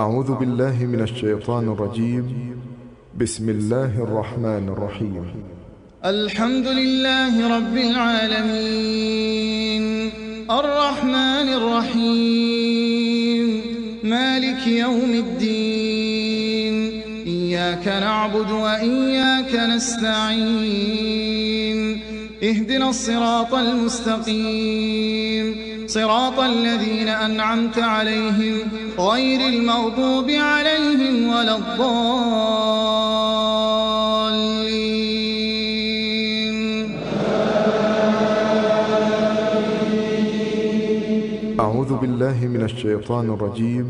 أعوذ بالله من الشيطان الرجيم. بسم الله الرحمن الرحيم. الحمد لله رب العالمين الرحمن الرحيم مالك يوم الدين. إياك نعبد وإياك نستعين. اهدنا الصراط المستقيم صراط الذين أنعمت عليهم غير المغضوب عليهم ولا الضالين. أعوذ بالله من الشيطان الرجيم.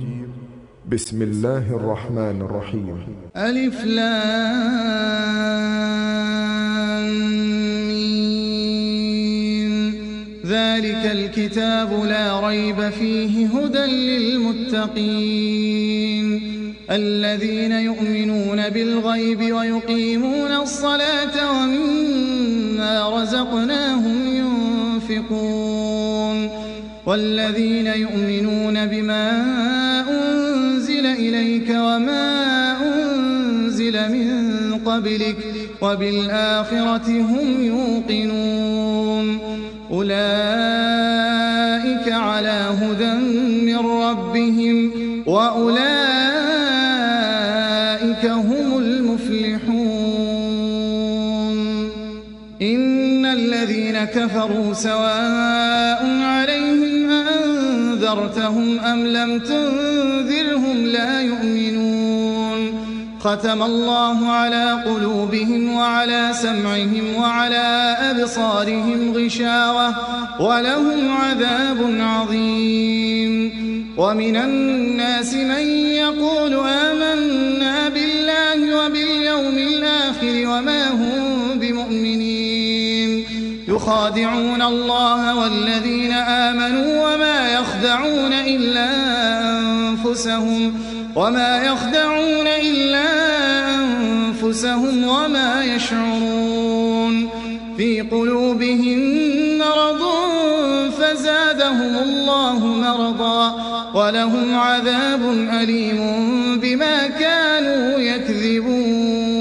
بسم الله الرحمن الرحيم. ألف لام ذلك الكتاب لا ريب فيه هدى للمتقين الذين يؤمنون بالغيب ويقيمون الصلاة ومما رزقناهم ينفقون والذين يؤمنون بما أنزل إليك وما أنزل من قبلك وبالآخرة هم يوقنون أولئك على هدى من ربهم وأولئك هم المفلحون. إن الذين كفروا سواء عليهم أأنذرتهم أم لم تنذرهم لا يؤمنون. ختم الله على قلوبهم وعلى سمعهم وعلى أبصارهم غشاوة ولهم عذاب عظيم. ومن الناس من يقول آمنا بالله وباليوم الآخر وما هم بمؤمنين يخادعون الله والذين آمنوا وما يخدعون إلا أنفسهم وما يشعرون. في قلوبهم مرض فزادهم الله مرضا ولهم عذاب أليم بما كانوا يكذبون.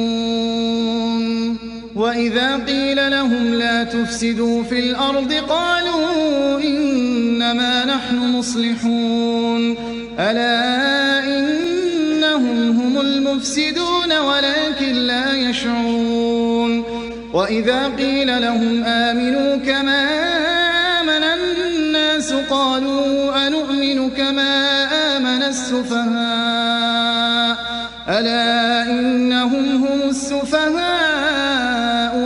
وإذا قيل لهم لا تفسدوا في الأرض قالوا إنما نحن مصلحون ألا إنهم هم المفسدون ولكن لا يشعرون. وإذا قيل لهم آمنوا كما آمن الناس قالوا أنؤمن كما آمن السفهاء ألا إنهم هم السفهاء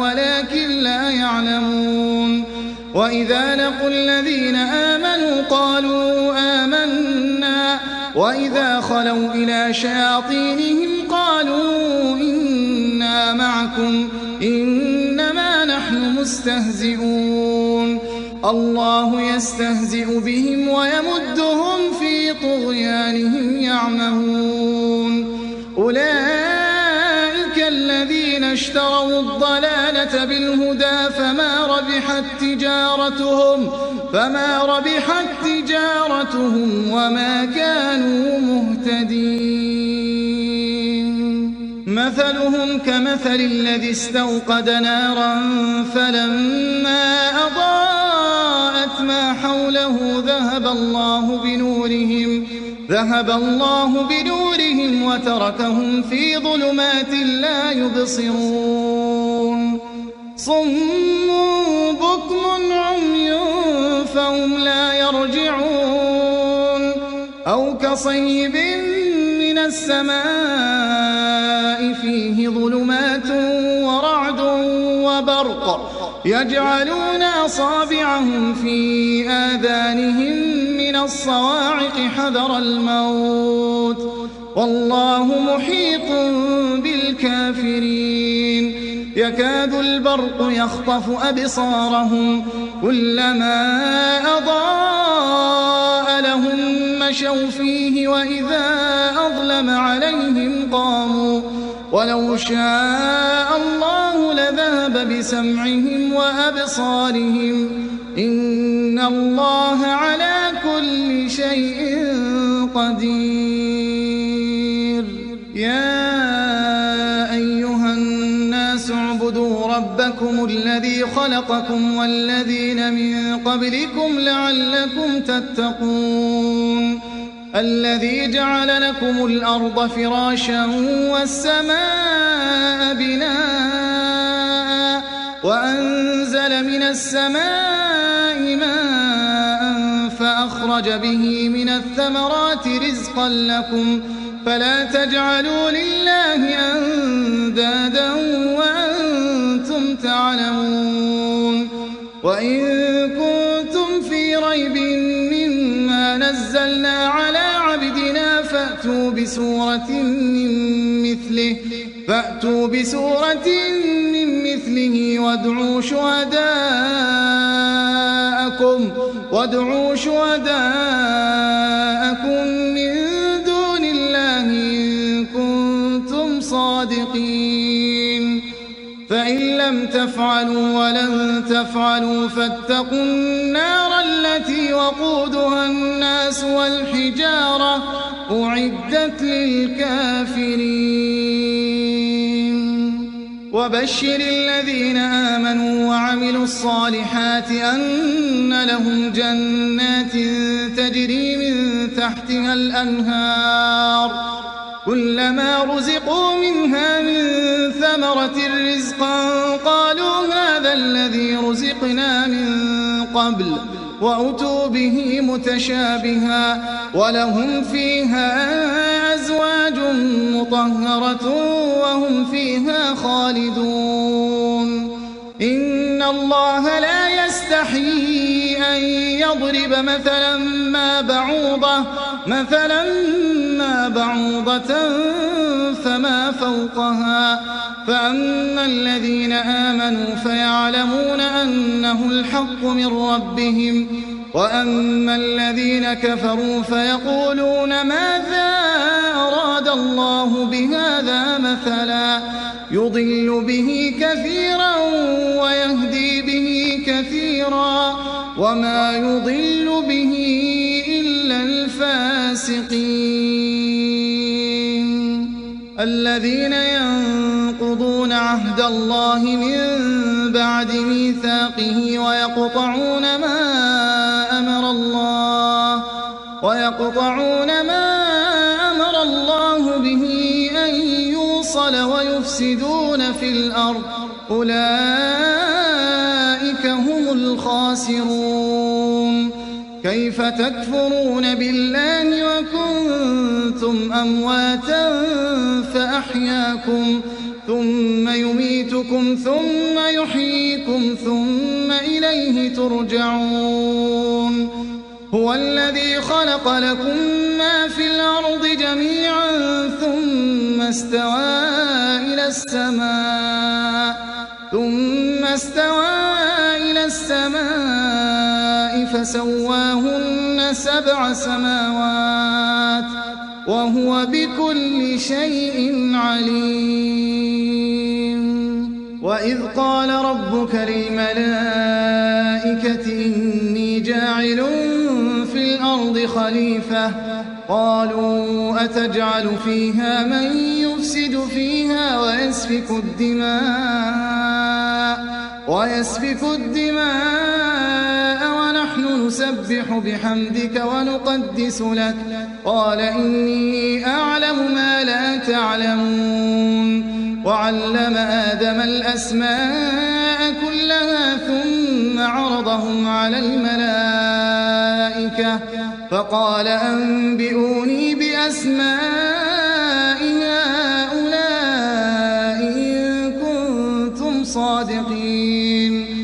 ولكن لا يعلمون. وإذا لقوا الذين آمنوا قالوا آمنا وإذا خلوا إلى شياطينهم قالوا إنا معكم إنما نحن مستهزئون. الله يستهزئ بهم ويمدهم في طغيانهم يعمهون. أولئك الذين اشتروا الضلالة بالهدى فما ربحت تجارتهم وما كانوا مهتدين. مثلهم كمثل الذي استوقد نارا فلما أضاءت ما حوله ذهب الله بنورهم وتركهم في ظلمات لا يبصرون. صم بكم عمي فهم لا يرجعون. أو كصيب من السماء فيه ظلمات ورعد وبرق يجعلون أصابعهم في آذانهم من الصواعق حذر الموت والله محيط بالكافرين. يكاد البرق يخطف أبصارهم كلما أضاء لهم مشوا فيه وإذا أظلم عليهم قاموا ولو شاء الله لذهب بسمعهم وأبصارهم إن الله على كل شيء قدير. ربكم الذي خلقكم والذين من قبلكم لعلكم تتقون الذي جعل لكم الأرض فراشا والسماء بناء وأنزل من السماء ماء فأخرج به من الثمرات رزقا لكم فلا تجعلوا لله أندادا وأنتم تعلمون وإن كنتم في ريب مما نزلنا على عبدنا فأتوا بسورة من مثله وادعوا شهداءكم من دون الله إن كنتم صادقين فإن لم تفعلوا ولن تفعلوا فاتقوا النار التي وقودها الناس والحجارة أعدت للكافرين وبشر الذين آمنوا وعملوا الصالحات أن لهم جنات تجري من تحتها الأنهار كلما رزقوا منها من ثمرة رزقا قالوا هذا الذي رزقنا من قبل وأتوا به متشابها ولهم فيها أزواج مطهرة وهم فيها خالدون إن الله لا يستحيي أن يضرب مثلا ما بعوضة فما فوقها فأما الذين آمنوا فيعلمون أنه الحق من ربهم وأما الذين كفروا فيقولون ماذا أراد الله بهذا مثلا يضل به كثيرا ويهدي به كثيرا وما يضل به إلا الفاسقين الذين ينقضون عهد الله من بعد ميثاقه ويقطعون ما أمر الله به أن يوصل ويفسدون في الأرض أولئك هم الخاسرون كيف تكفرون بالله وكنتم أمواتا فأحياكم ثم يميتكم ثم يحييكم ثم إليه ترجعون هو الذي خلق لكم ما في الأرض جميعا ثم استوى إلى السماء فسواهن 7 سماوات وهو بكل شيء عليم وإذ قال ربك للملائكة إني جاعل في الأرض خليفة قالوا أتجعل فيها من يفسد فيها ويسفك الدماء ونحن نسبح بحمدك ونقدس لك قال إني أعلم ما لا تعلمون وعلم آدم الأسماء كلها ثم عرضهم على الملائكة فقال أنبئوني بأسماء هؤلاء إن كنتم صادقين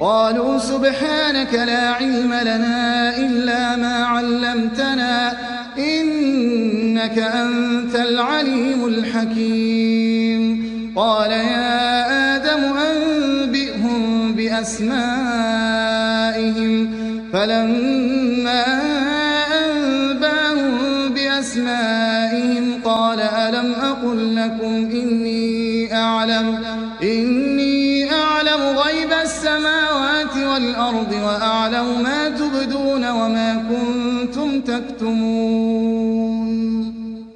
قالوا سبحانك لا علم لنا إلا ما علمتنا إنك أنت العليم الحكيم قال يا آدم أنبئهم بأسمائهم فلما أنبأهم بأسمائهم قال ألم أقل لكم إني أعلم غيب السماوات والأرض وأعلم ما تبدون وما كنتم تكتمون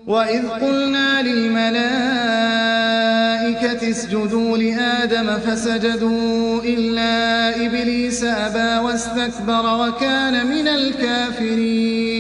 وإذ قلنا للملائكة الملائكة اسجدوا لآدم فسجدوا إلا إبليس أبى واستكبر وكان من الكافرين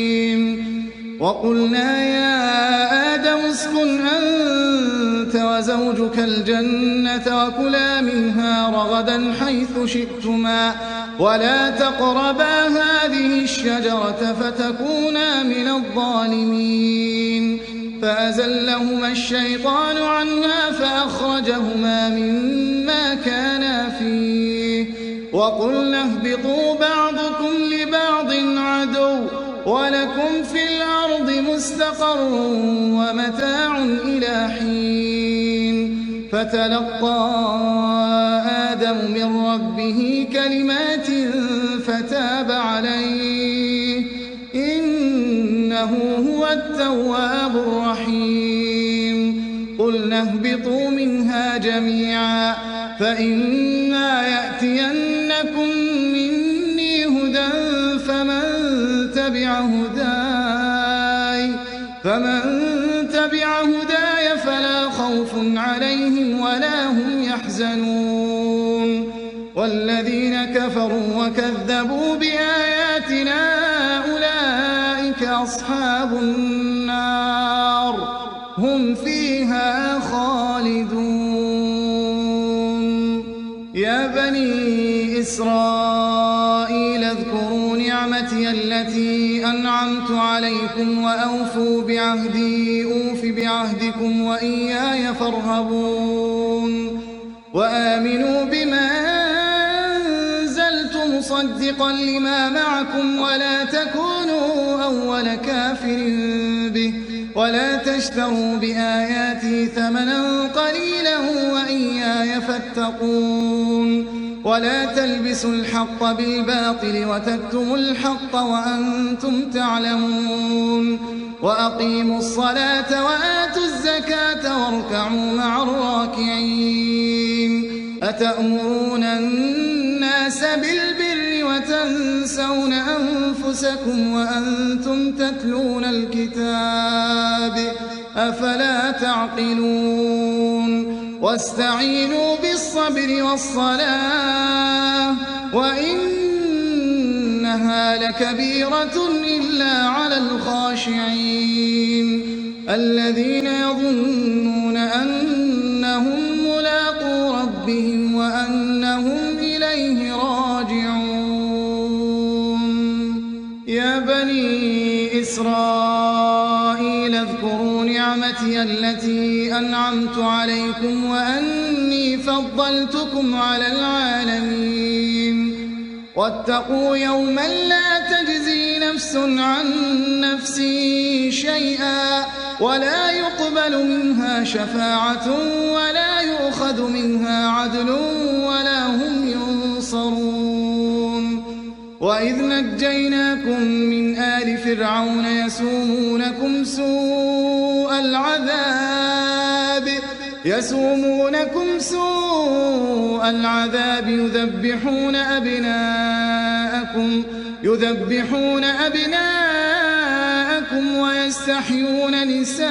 وقلنا يا آدم اسكن أنت وزوجك الجنة وكلا منها رغدا حيث شئتما ولا تقربا هذه الشجرة فتكونا من الظالمين فأزلهما الشيطان عنها فأخرجهما مما كانا فيه وقلنا اهبطوا بعضكم لبعض عدو ولكم في الأرض مستقر ومتاع إلى حين فتلقى آدم من ربه كلمات فتاب عليه إنه هو التواب الرحيم قلنا اهبطوا منها جميعا فإما يأتينكم مني هدى فمن تبع هداي فلا خوف عليهم ولا هم يحزنون والذين كفروا وكذبوا بآياتنا أولئك أصحاب النار هم فيها خالدون يا بني إسرائيل اذكروا نعمتي التي أنعمت عليكم وأوفوا بعهدي أوف بعهدكم وإياي فارهبون وآمنوا بما أنزلت مصدقا لما معكم ولا تكونوا أول كافر به ولا تشتروا بآياتي ثمنا قليلا وإياي فاتقون ولا تلبسوا الحق بالباطل وتكتموا الحق وأنتم تعلمون وأقيموا الصلاة وآتوا الزكاة واركعوا مع الراكعين أتأمرون الناس بالبر وتنسون أنفسكم وأنتم تتلون الكتاب أفلا تعقلون واستعينوا بالصبر والصلاة وإنها لكبيرة إلا على الخاشعين الذين يظنون أنهم ملاقو ربهم وأنهم إليه راجعون يا بني إسرائيل اذكروا نعمتي التي أنعمت عليكم وأني فضلتكم على العالمين واتقوا يوما لا تجزي نفس عن نفس شيئا ولا يقبل منها شفاعة ولا يؤخذ منها عدل ولا هم ينصرون وإذ نجيناكم من آل فرعون يسومونكم سوء العذاب يذبحون أبناءكم ويستحيون نساءكم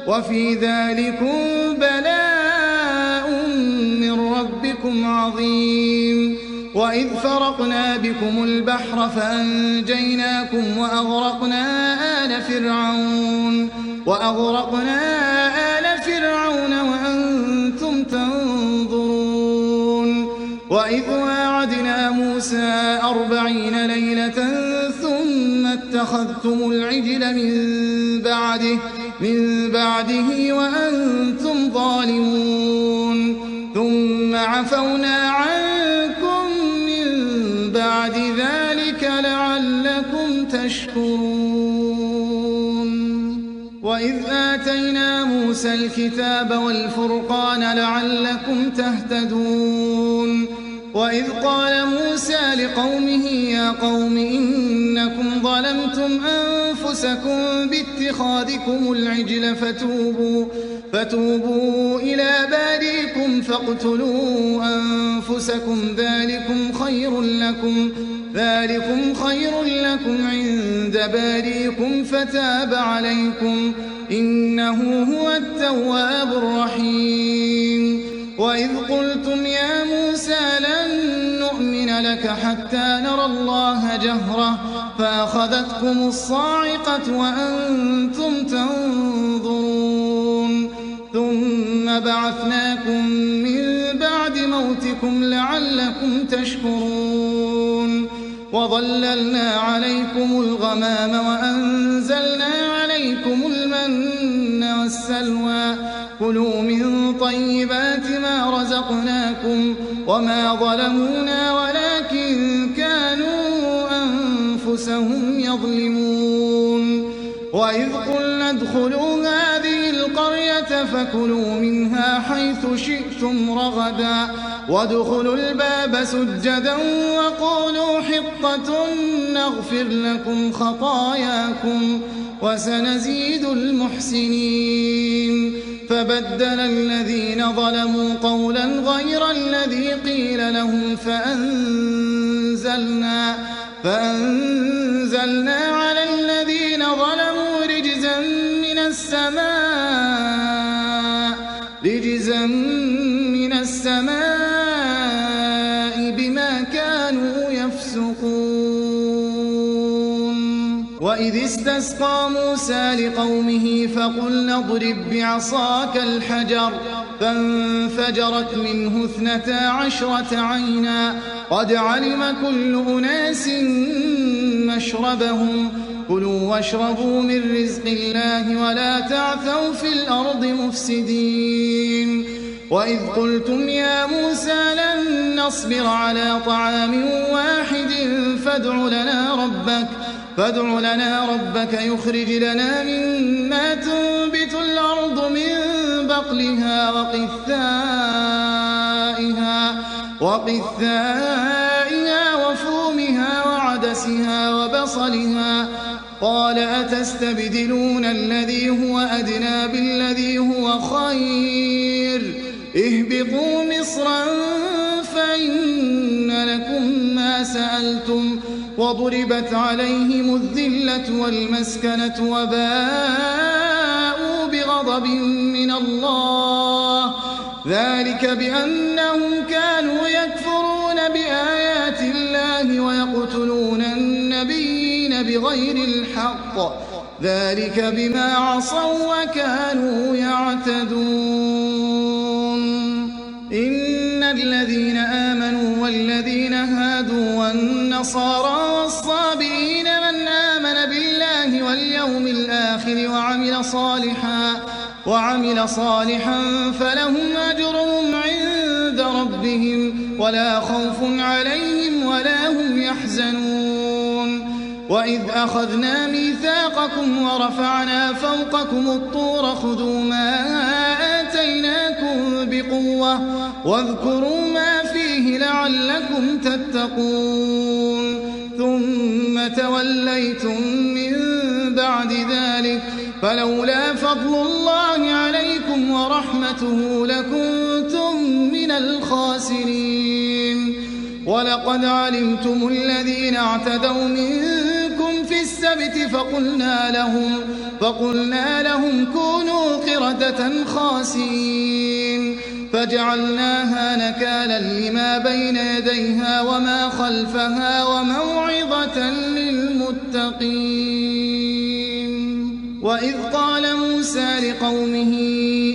وفي ذلكم بلاء من ربكم عظيم وإذ فرقنا بكم البحر فأنجيناكم وأغرقنا آل فرعون وأنتم تنظرون وإذ واعدنا موسى 40 ليلة ثم اتخذتم العجل من بعده وأنتم ظالمون ثم عفونا عنكم من بعد ذلك لعلكم تشكرون وإذ آتينا موسى الكتاب والفرقان لعلكم تهتدون وإذ قال موسى لقومه يا قوم إنكم ظلمتم أنفسكم باتخاذكم العجل فتوبوا إلى بارئكم فاقتلوا أنفسكم ذلكم خير لكم ذلكم خير لكم عند باريكم فتاب عليكم إنه هو التواب الرحيم وإذ قلتم يا موسى لن نؤمن لك حتى نرى الله جهرة فأخذتكم الصاعقة وأنتم تنظرون ثم بعثناكم من بعد موتكم لعلكم تشكرون وظللنا عليكم الغمام وأنزلنا عليكم المن والسلوى كلوا من طيبات ما رزقناكم وما ظلمونا ولكن كانوا أنفسهم يظلمون وإذ قلنا ادخلوا هذه القرية فكلوا منها حيث شئتم رغدا وادخلوا الباب سجدا وقولوا حطة نغفر لكم خطاياكم وسنزيد المحسنين فبدل الذين ظلموا قولا غير الذي قيل لهم فأنزلنا على الذين ظلموا رجزا من السماء بما كانوا يفسقون وإذ استسقى موسى لقومه فقلنا اضرب بعصاك الحجر فانفجرت منه 12 عينا قد علم كل أناس مشربهم كلوا واشربوا من رزق الله ولا تعثوا في الأرض مفسدين وإذ قلتم يا موسى لن نصبر على طعام واحد فادع لنا ربك يخرج لنا مما تنبت الأرض من بقلها وقثائها وفومها وعدسها وبصلها قال أتستبدلون الذي هو أدنى بالذي هو خير اهبطوا مصرا فإن لكم ما سألتم وضربت عليهم الذلة والمسكنة وباءوا بغضب من الله ذلك بأنهم كانوا يكفرون بآيات الله ويقتلون النبيين بغير الحق ذلك بما عصوا وكانوا يعتدون إن الذين آمنوا والذين هادوا والنصارى والصابئين من آمن بالله واليوم الآخر وعمل صالحا فلهم أجرهم عند ربهم ولا خوف عليهم ولا هم يحزنون وإذ أخذنا ميثاقكم ورفعنا فوقكم الطور خذوا ما آتيناكم بقوة واذكروا ما فيه لعلكم تتقون ثم توليتم من بعد ذلك فلولا فضل الله عليكم ورحمته لكنتم من الخاسرين ولقد علمتم الذين اعتدوا منكم في السبت فقلنا لهم كونوا قردة خاسئين فجعلناها نكالا لما بين يديها وما خلفها وموعظة للمتقين وإذ قال موسى لقومه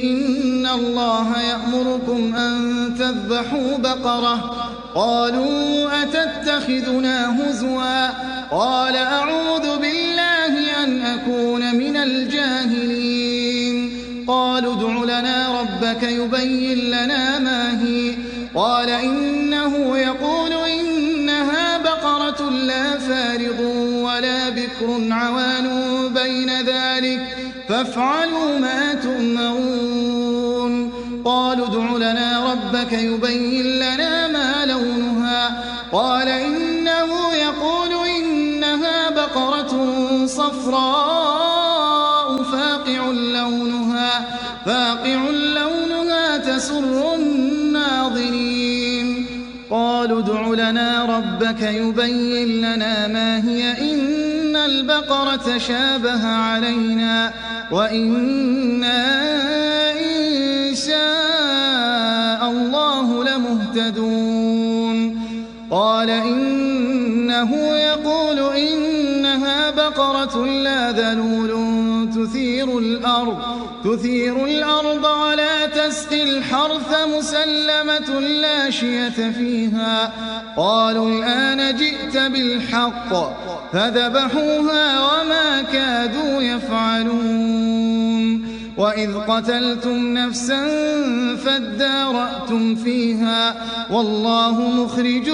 إن الله يأمركم أن تذبحوا بقرة قالوا أتتخذنا هزوا قال أعوذ بالله أن أكون من الجاهلين قالوا ادع لنا ربك يبين لنا ما هي قال إنه يقول إنها بقرة لا فارض ولا بكر عوان بين ذلك فافعلوا ما تؤمرون قالوا ادع لنا ربك يبين لنا ما لونها قال إنه يقول إنها بقرة صفراء فاقع لونها تسر الناظرين قال قالوا ادع لنا ربك يبين لنا ما هي إن البقرة شابه علينا وإنا إن شاء الله لمهتدون قال إنه يقول إنها بقرة لا ذلول تثير الأرض ولا تسقي الحرث مسلمة لا شية فيها قالوا الآن جئت بالحق فذبحوها وما كادوا يفعلون وإذ قتلتم نفسا فادارأتم فيها والله مخرج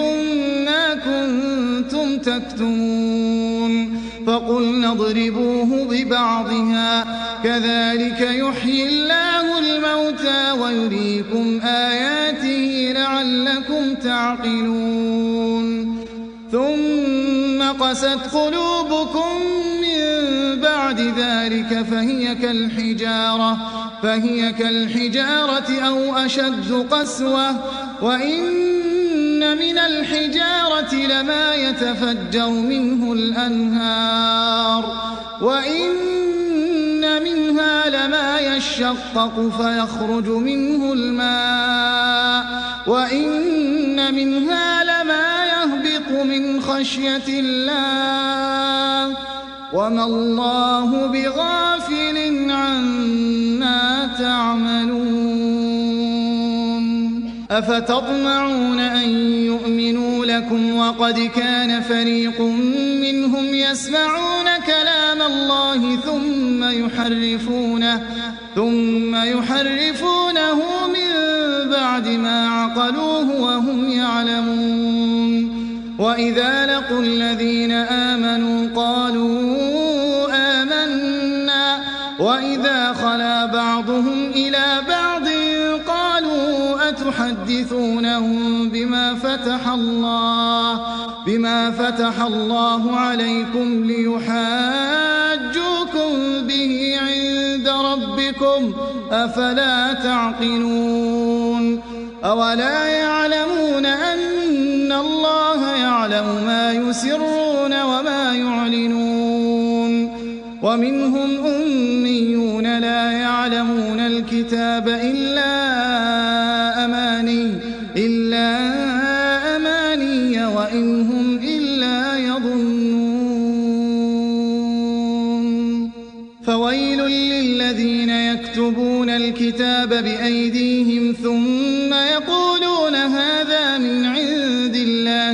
ما كنتم تكتمون فقلنا اضربوه ببعضها كذلك يحيي الله الموتى ويريكم آياته لعلكم تعقلون ثم قست قلوبكم من بعد ذلك فهي كالحجارة أو أشد قسوة وإن من الحجارة لما يتفجر منه الأنهار وإن منها لما يشقق فيخرج منه الماء وإن منها لما يهبط من خشية الله وما الله بغافل عما تعملون أفتطمعون أن يؤمنوا لكم وقد كان فريق منهم يسمعون كلام الله ثم يحرفونه من بعد ما عقلوه وهم يعلمون وإذا لقوا الذين آمنوا قالوا آمنا وإذا خلا بعضهم إلى بعض قالوا أتحدثونهم بما فتح الله عليكم ليحاجوكم به عند ربكم أفلا تعقلون أولا يعلمون أن الله يعلم ما يسرون وما يعلنون ومنهم أميون لا يعلمون الكتاب إلا أماني وإن هم إلا يظنون فويل للذين يكتبون الكتاب بأيديهم ثم يقولون هذا من عند الله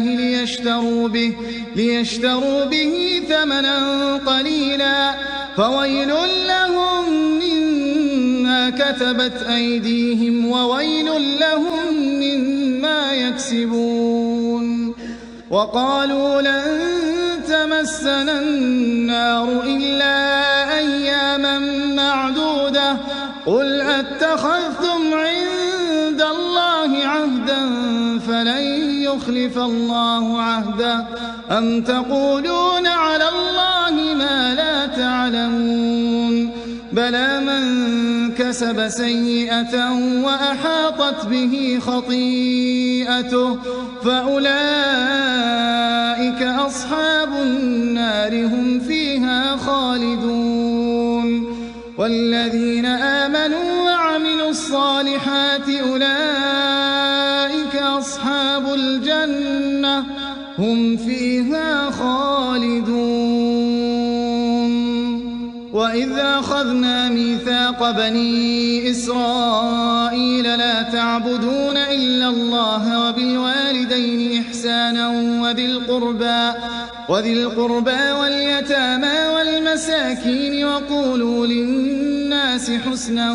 ليشتروا به ثمنا قليلا فويل لهم مما كتبت أيديهم وويل لهم مما يكسبون وقالوا لن تمسنا النار إلا أياما معدودة قل أتخذتم عند الله عهدا فلن يخلف الله عهده أم تقولون على الله ما لا تعلمون بلى من كسب سيئة وأحاطت به خطيئته فأولئك أصحاب النار هم فيها خالدون والذين آمنوا وعملوا الصالحات أولئك أصحاب الجنة هم فيها خالدون وإذ أخذنا ميثاق بني إسرائيل لا تعبدون إلا الله وبالوالدين إحسانا وذي القربى واليتامى والمساكين وقولوا للناس حسنا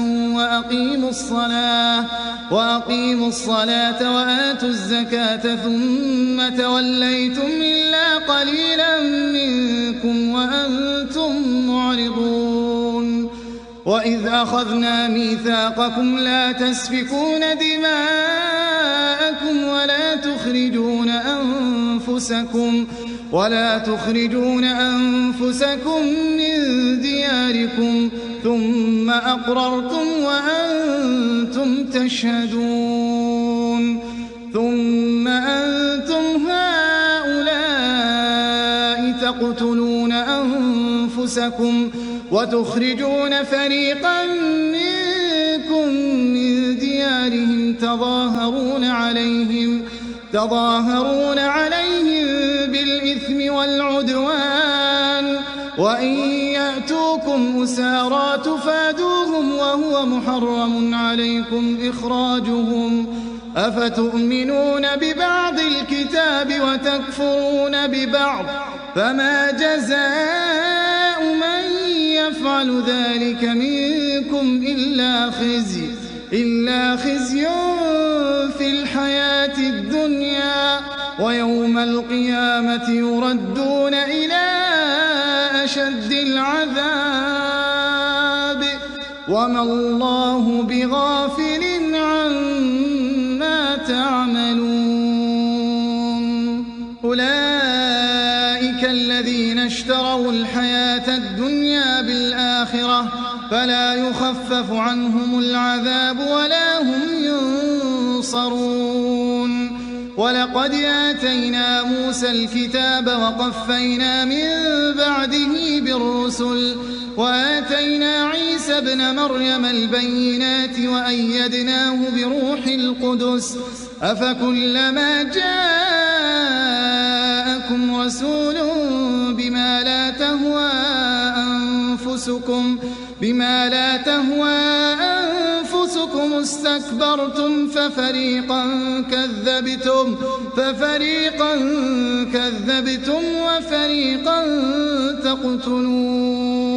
وأقيموا الصلاة وآتوا الزكاة ثم توليتم إلا قليلا منكم وأنتم معرضون وإذ أخذنا ميثاقكم لا تسفكون دماءكم ولا تخرجون أنفسكم من دياركم ثم أقررتم وأنتم تشهدون ثم أنتم أنفسكم وتخرجون فريقا منكم من ديارهم تظاهرون عليهم بالإثم والعدوان وإن يأتوكم أسارى تفادوهم وهو محرم عليكم إخراجهم أفتؤمنون ببعض الكتاب وتكفرون ببعض فما جزاء من يفعل ذلك منكم إلا خزي في الحياة الدنيا ويوم القيامة يردون إلى أشد العذاب وما الله بغافل عما تعملون أولئك الذين اشتروا الحياة الدنيا بالآخرة فلا يخفف عنهم العذاب ولا هم ينصرون ولقد آتينا موسى الكتاب وقفينا من بعده بالرسل وآتينا عيسى ابن مريم البينات وأيدناه بروح القدس أفكلما جاءكم رسول بما لا تهوى أنفسكم استكبرتم ففريقا كذبتم وفريقا تقتلون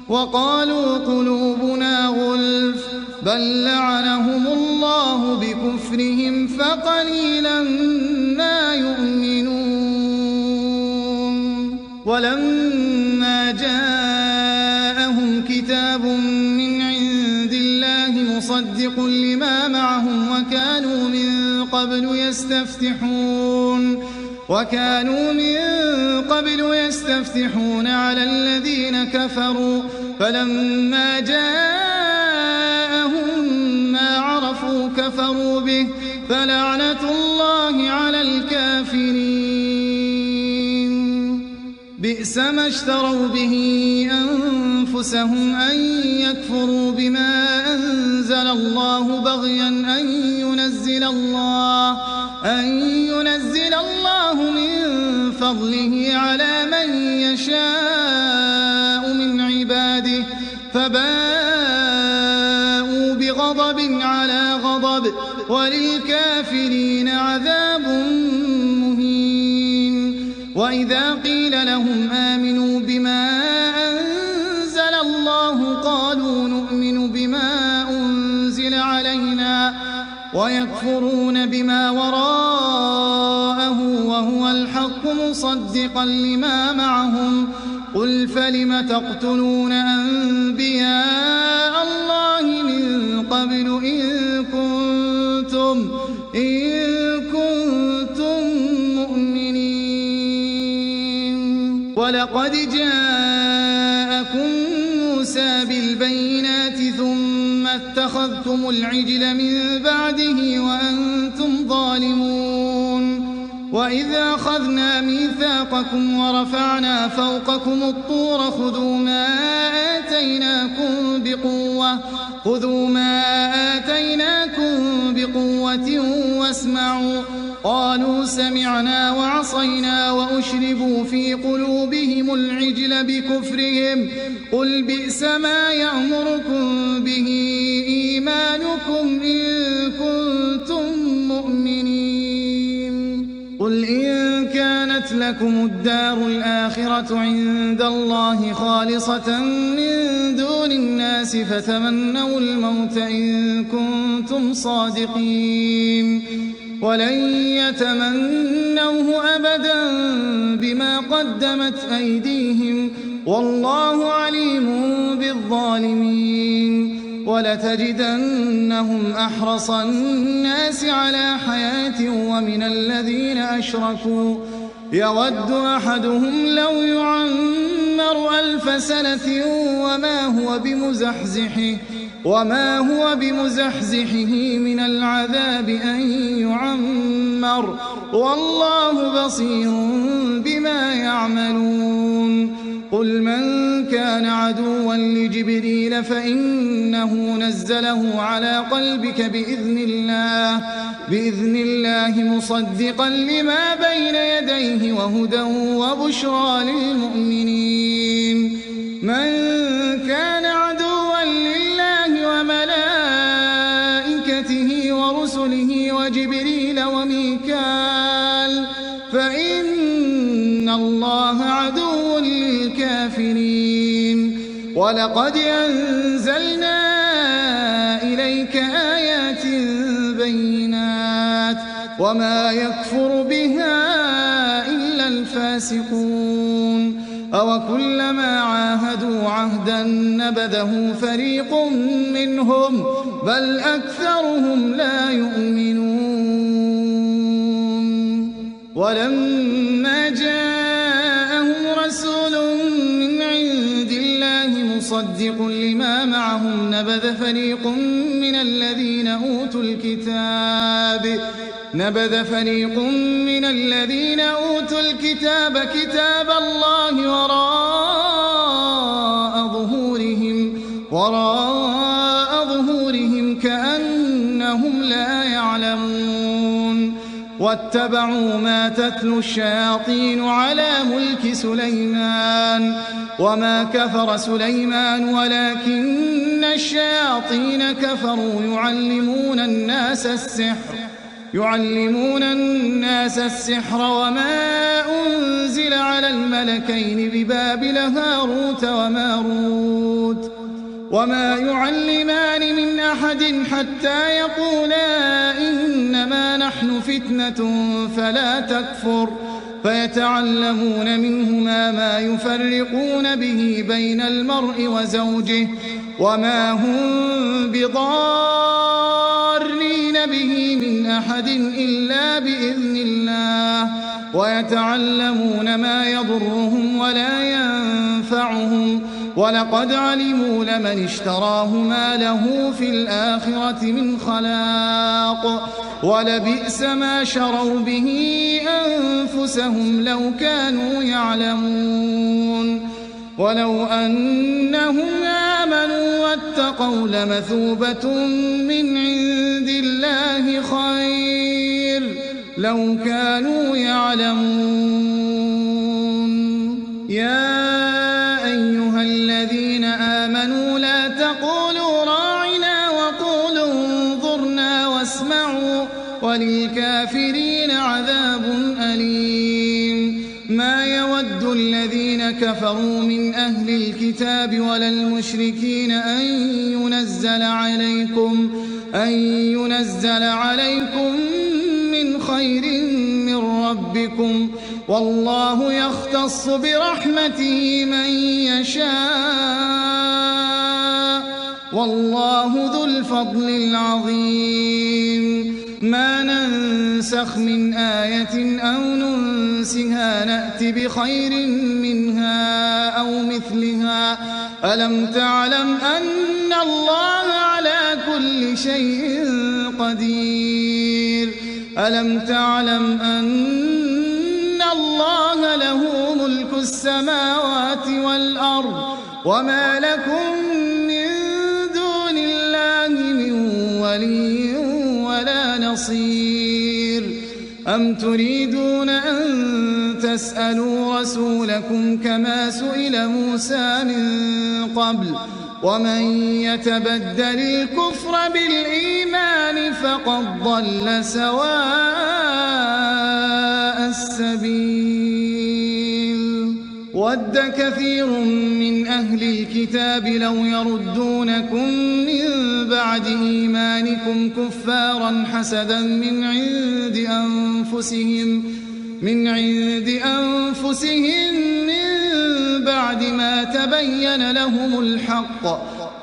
وقالوا قلوبنا غلف بل لعنهم الله بكفرهم فقليلا ما يؤمنون ولما جاءهم كتاب من عند الله مصدق لما معهم وكانوا من قبل يستفتحون على الذين كفروا فلما جاءهم ما عرفوا كفروا به فلعنة الله على الكافرين بئس ما اشتروا به أنفسهم أن يكفروا بما أنزل الله بغيا أن ينزل الله من فضله على من يشاء من عباده فباءوا بغضب على غضب وللكافرين عذاب مهين وإذا قيل لهم آمنوا بما أنزل الله قالوا نؤمن بما أنزل علينا ويكفرون بما وراءه وهو الحق مصدقا لما معهم قل فلم تقتلون أنبياء الله من قبل إن كنتم مؤمنين ولقد جاءكم موسى بالبينات ثم اتخذتم العجل من بعده وأنتم ظالمون وإذا أخذنا ميثاقكم ورفعنا فوقكم الطور خذوا ما آتيناكم بقوة واسمعوا قالوا سمعنا وعصينا وأشربوا في قلوبهم العجل بكفرهم قل بئس ما يأمركم به إيمانكم إن كنتم مؤمنين قل إن كانت لكم الدار الآخرة عند الله خالصة من دون الناس فتمنوا الموت إن كنتم صادقين ولن يتمنوه أبدا بما قدمت أيديهم والله عليم بالظالمين ولتجدنهم أحرص الناس على حياة ومن الذين أشركوا يود أحدهم لو يعمر 1000 سنة وما هو بمزحزحه من العذاب أن يعمر والله بصير بما يعملون قل من كان عدوا لجبريل فإنه نزله على قلبك بإذن الله مصدقا لما بين يديه وهدى وبشرى للمؤمنين. من كان عدوا لله وملائكته ورسله وجبريل وميكال فإن الله عدو للكافرين. ولقد أنزلنا إليك آيات بينات وما يكفر بها إلا الفاسقون. أوكلما عاهدوا عهدا نبذه فريق منهم بل أكثرهم لا يؤمنون. ولما جاءهم رسول من عند الله مصدق لما معهم نبذ فريق من الذين أوتوا الكتاب كتاب الله وراء ظهورهم كأنهم لا يعلمون. واتبعوا ما تتلو الشياطين على ملك سليمان وما كفر سليمان ولكن الشياطين كفروا يعلمون الناس السحر وما أنزل على الملكين ببابل هاروت وماروت وما يعلمان من أحد حتى يقولا إنما نحن فتنة فلا تكفر فيتعلمون منهما ما يفرقون به بين المرء وزوجه وما هم بضارين به من أحد إلا بإذن الله ويتعلمون ما يضرهم ولا ينفعهم ولقد علموا لمن اشتراه ما له في الآخرة من خلاق ولبئس ما شروا به أنفسهم لو كانوا يعلمون. ولو أنهم آمنوا واتقوا لمثوبة من عند الله خير لو كانوا يعلمون. يا أيها الذين آمنوا لا تقولوا راعنا وقولوا انظرنا واسمعوا وللكافرين عذاب أليم. ما يود الذين كفروا من أهل الكتاب ولا المشركين أن ينزل عليكم من خير من ربكم والله يختص برحمته من يشاء والله ذو الفضل العظيم. ما ننسخ من آية أو ننسها نأت بخير منها أو مثلها. ألم تعلم أن الله على كل شيء قدير. ألم تعلم أن الله له ملك السماوات والأرض وما لكم من دون الله من ولي ولا نصير. أم تريدون أن تسألوا رسولكم كما سئل موسى من قبل ومن يتبدل الكفر بالإيمان فقد ضل سواء السبيل. ود كثير من أهل الكتاب لو يردونكم من بعد إيمانكم كفارا حسدا من عند أنفسهم من بعد ما تبين لهم الحق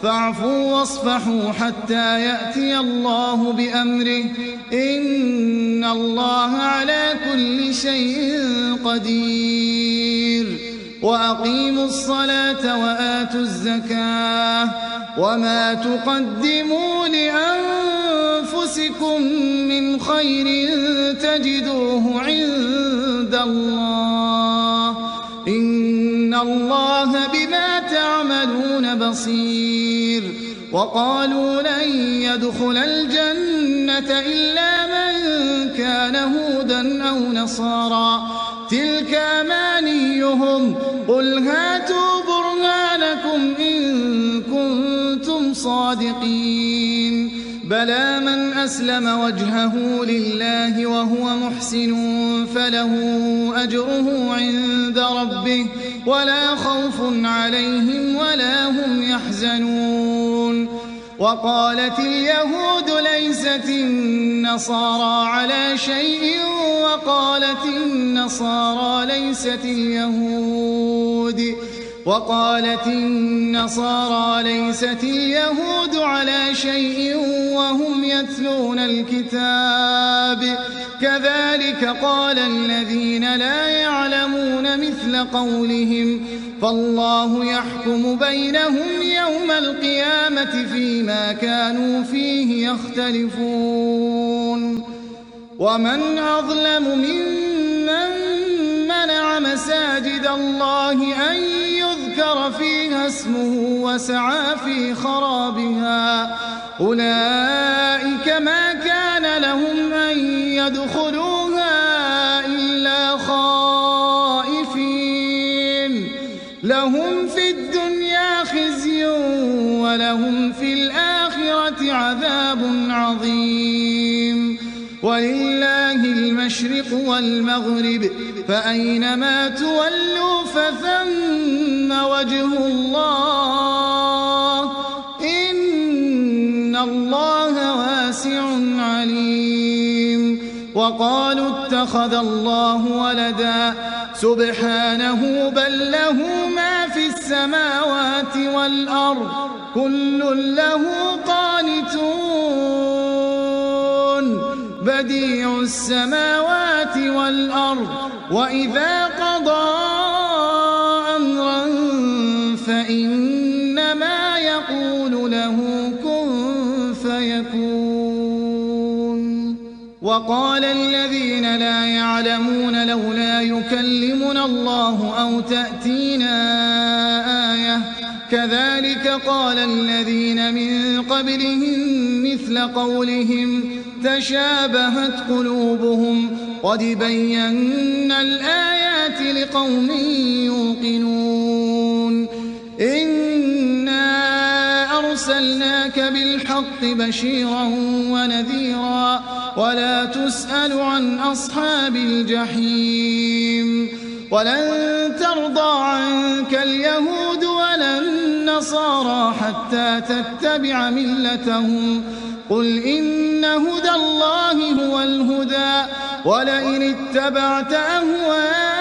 فاعفوا واصفحوا حتى يأتي الله بأمره إن الله على كل شيء قدير. وأقيموا الصلاة وآتوا الزكاة وما تقدموا لأنفسكم من خير تجدوه عند الله إن الله بما تعملون بصير وقالوا لن يدخل الجنة إلا من كان هودا أو نصارى تلك أمانيهم قل هاتوا برهانكم إن كنتم صادقين بلى من أسلم وجهه لله وهو محسن فله أجره عند ربه ولا خوف عليهم ولا هم يحزنون وقالت اليهود ليست النصارى على شيء وقالت النصارى ليست اليهود على شيء وهم يتلون الكتاب كذلك قال الذين لا يعلمون مثل قولهم فالله يحكم بينهم يوم القيامة فيما كانوا فيه يختلفون ومن أظلم ممن منع مساجد الله أن يذكر فيها اسمه وسعى في خرابها أولئك ما كان لهم أن يدخلوها إلا خائفين لهم في الدنيا خزي ولهم في الآخرة عذاب عظيم ولله المشرق والمغرب فأينما تولوا فثم وجه الله إن الله واسع عليم وقالوا اتخذ الله ولدا سبحانه بل له ما في السماوات والأرض كل له قانتون بديع السماوات والأرض وإذا قضى أمرا فإنما يقول له كن فيكون وقال الذين لا يعلمون لولا يكلمنا الله أو تأتينا آية كذلك قال الذين من قبلهم مثل قولهم تشابهت قلوبهم قد بينا الآيات لقوم يوقنون إنا أرسلناك بالحق بشيرا ونذيرا ولا تسأل عن أصحاب الجحيم ولن ترضى عنك اليهود ولا النصارى حتى تتبع ملتهم قل إن هدى الله هو الهدى ولئن اتبعت أهواءهم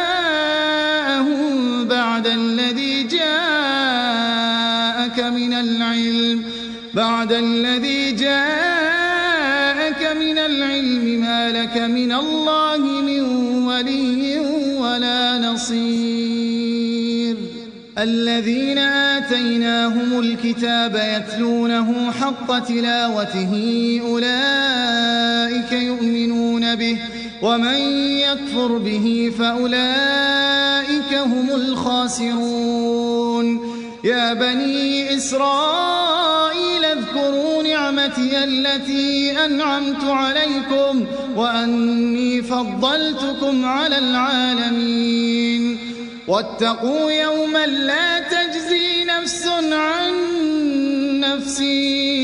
بعد الذي جاءك من العلم ما لك من الله من ولي ولا نصير الذين آتيناهم الكتاب يتلونه حق تلاوته أولئك يؤمنون به ومن يكفر به فأولئك هم الخاسرون يا بني إسرائيل اذكروا نعمتي التي أنعمت عليكم وأني فضلتكم على العالمين واتقوا يوما لا تجزي نفس عن نفس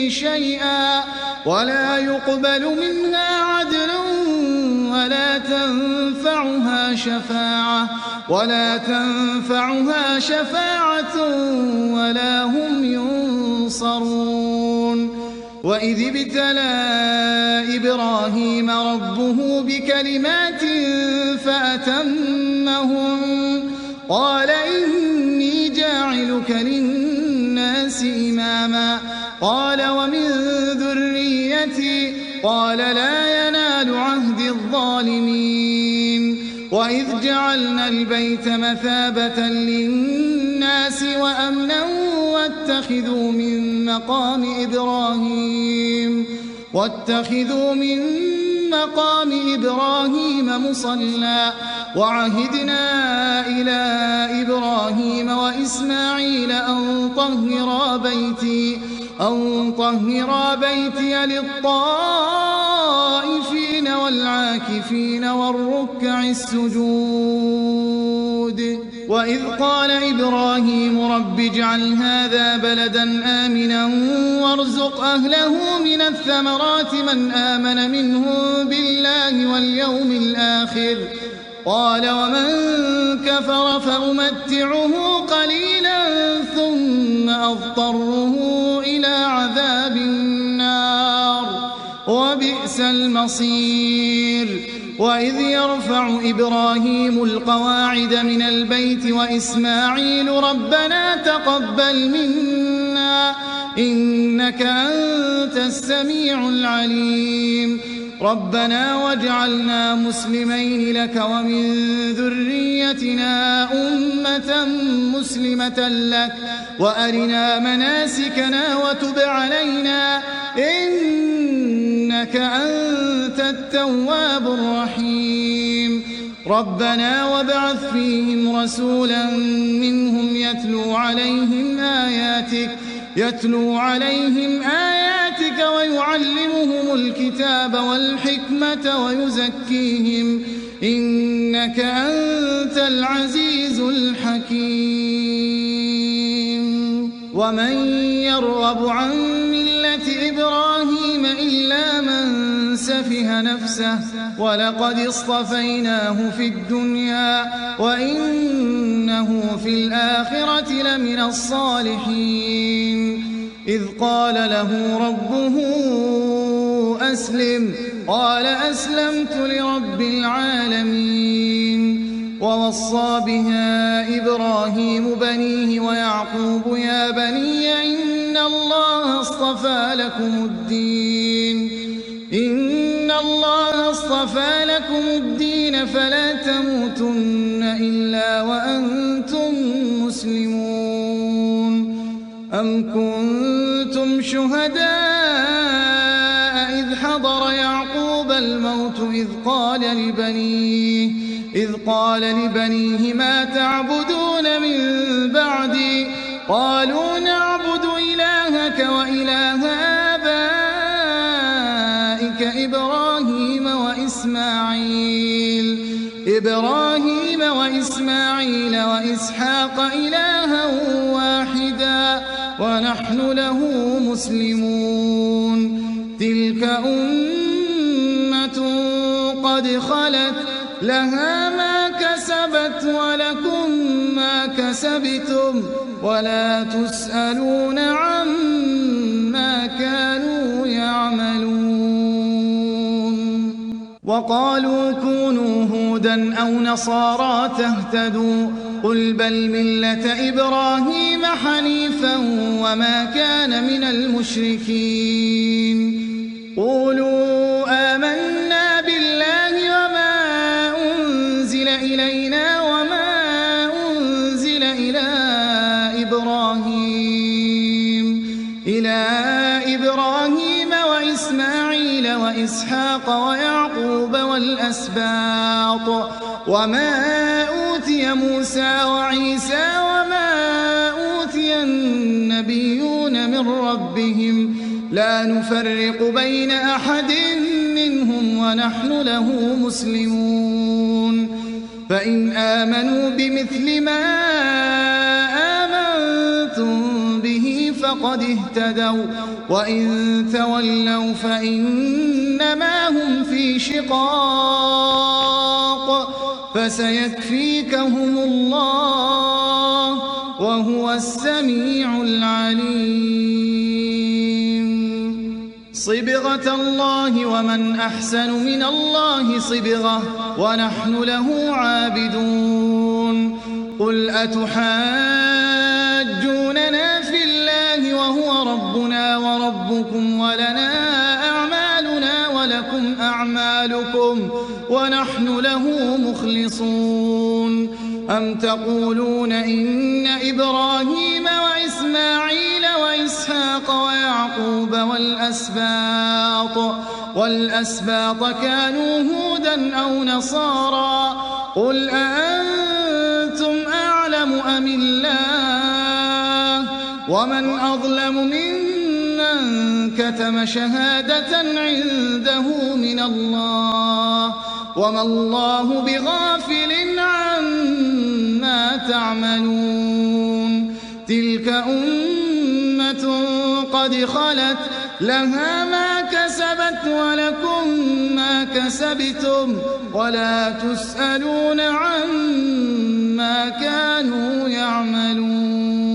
شيئا ولا يقبل منها عدل ولا تنفعها شفاعة ولا هم ينصرون وإذ ابتلى إبراهيم ربه بكلمات فأتمهم قال إني جاعلك للناس إماما قال ومن ذريتي قال لا ينال عهد الظالمين وإذ جعلنا البيت مثابة للناس وأمنا واتخذوا من مقام إبراهيم مصلى وعهدنا إلى إبراهيم وإسماعيل أن طهرا بيتي للطائفين والعاكفين والركع السجود. وإذ قال إبراهيم رب اجعل هذا بلدا آمنا وارزق أهله من الثمرات من آمن منهم بالله واليوم الآخر قال ومن كفر فأمتعه قليلا ثم أضطره إلى عذاب النار وبئس المصير. وإذ يرفع إبراهيم القواعد من البيت وإسماعيل ربنا تقبل منا إنك أنت السميع العليم ربنا واجعلنا مسلمين لك ومن ذريتنا أمة مسلمة لك وأرنا مناسكنا وتب علينا إنك أنت التواب الرحيم ربنا وابعث فيهم رسولا منهم يتلو عليهم آياتك ويعلمهم الكتاب والحكمة ويزكيهم إنك أنت العزيز الحكيم. ومن يرغب عن ملة إبراهيم إلا من سفه نفسه ولقد اصطفيناه في الدنيا وإنه في الآخرة لمن الصالحين. إذ قال له ربه أسلم قال أسلمت لرب العالمين. ووصى بها إبراهيم بنيه ويعقوب يا بني إن الله اصطفى لكم الدين فلا تموتن إلا وأنتم مسلمون. أم كنتم شهداء إذ حضر يعقوب الموت إذ قال لبنيه ما تعبدون من بعدي قالوا نعبد إلهك وإله آبائك إبراهيم وإسماعيل وإسحاق إلها واحدا ونحن له مسلمون. تلك أمة قد خلت لها ما كسبت ولكم ما كسبتم ولا تسألون عما كانوا يعملون. وقالوا كونوا هودا أو نصارى تهتدوا قل بل ملة إبراهيم حنيفا وما كان من المشركين. قولوا آمنا بالله وما أنزل إلينا وما أنزل إلى إبراهيم وإسماعيل وإسحاق ويعقوب والأسباط وما أوتي موسى وعيسى وما أوتي النبيون من ربهم لا نفرق بين أحد منهم ونحن له مسلمون. فإن آمنوا بمثل ما آمنتم به فقد اهتدوا وإن تولوا فإنما هم في شقاق فسيكفيكهم الله وهو السميع العليم. صبغة الله ومن أحسن من الله صبغة ونحن له عابدون. قل أتحاجوننا في الله وهو ربنا وربكم ولنا أعمالنا ولكم أعمالكم ونحن له مخلصون. أم تقولون إن إبراهيم وإسماعيل وإسحاق ويعقوب والأسباط كانوا هودا أو نصارى قل أأنتم أعلم أم الله ومن أظلم ممن كتم شهادة عنده من الله وما الله بغافل عما تعملون تلك أمة قد خلت لها ما كسبت ولكم ما كسبتم ولا تسألون عما كانوا يعملون